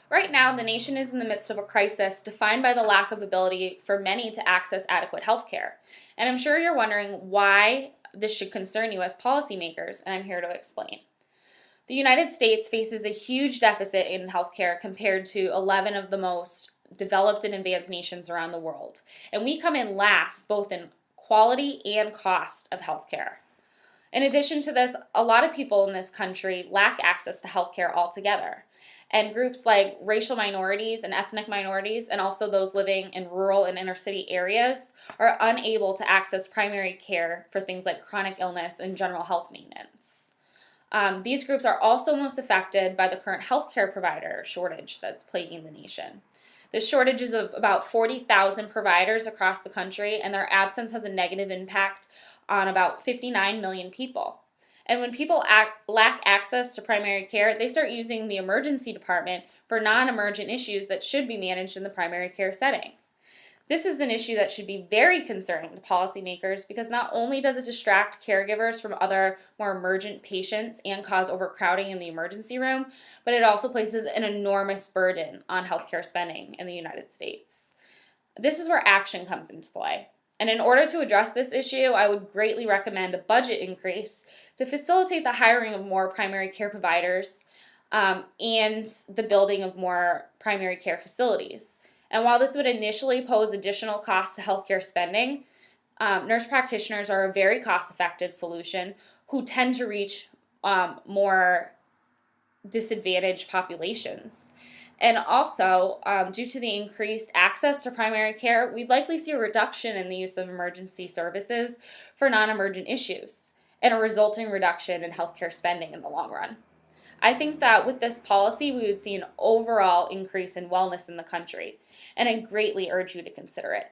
Right now, the nation is in the midst of a crisis defined by the lack of ability for many to access adequate health care. And I'm sure you're wondering why this should concern you as policymakers, and I'm here to explain. The United States faces a huge deficit in healthcare compared to 11 of the most developed and advanced nations around the world. And we come in last both in quality and cost of healthcare. In addition to this, a lot of people in this country lack access to healthcare altogether. And groups like racial minorities and ethnic minorities, and also those living in rural and inner city areas, are unable to access primary care for things like chronic illness and general health maintenance. These groups are also most affected by the current healthcare provider shortage that's plaguing the nation. The shortage is of about 40,000 providers across the country, and their absence has a negative impact on about 59 million people. And when people lack access to primary care, they start using the emergency department for non-emergent issues that should be managed in the primary care setting. This is an issue that should be very concerning to policymakers because not only does it distract caregivers from other more emergent patients and cause overcrowding in the emergency room, but it also places an enormous burden on healthcare spending in the United States. This is where action comes into play. And in order to address this issue, I would greatly recommend a budget increase to facilitate the hiring of more primary care providers and the building of more primary care facilities. And while this would initially pose additional costs to healthcare spending, nurse practitioners are a very cost-effective solution who tend to reach more disadvantaged populations. And also, due to the increased access to primary care, we'd likely see a reduction in the use of emergency services for non-emergent issues and a resulting reduction in healthcare spending in the long run. I think that with this policy, we would see an overall increase in wellness in the country, and I greatly urge you to consider it.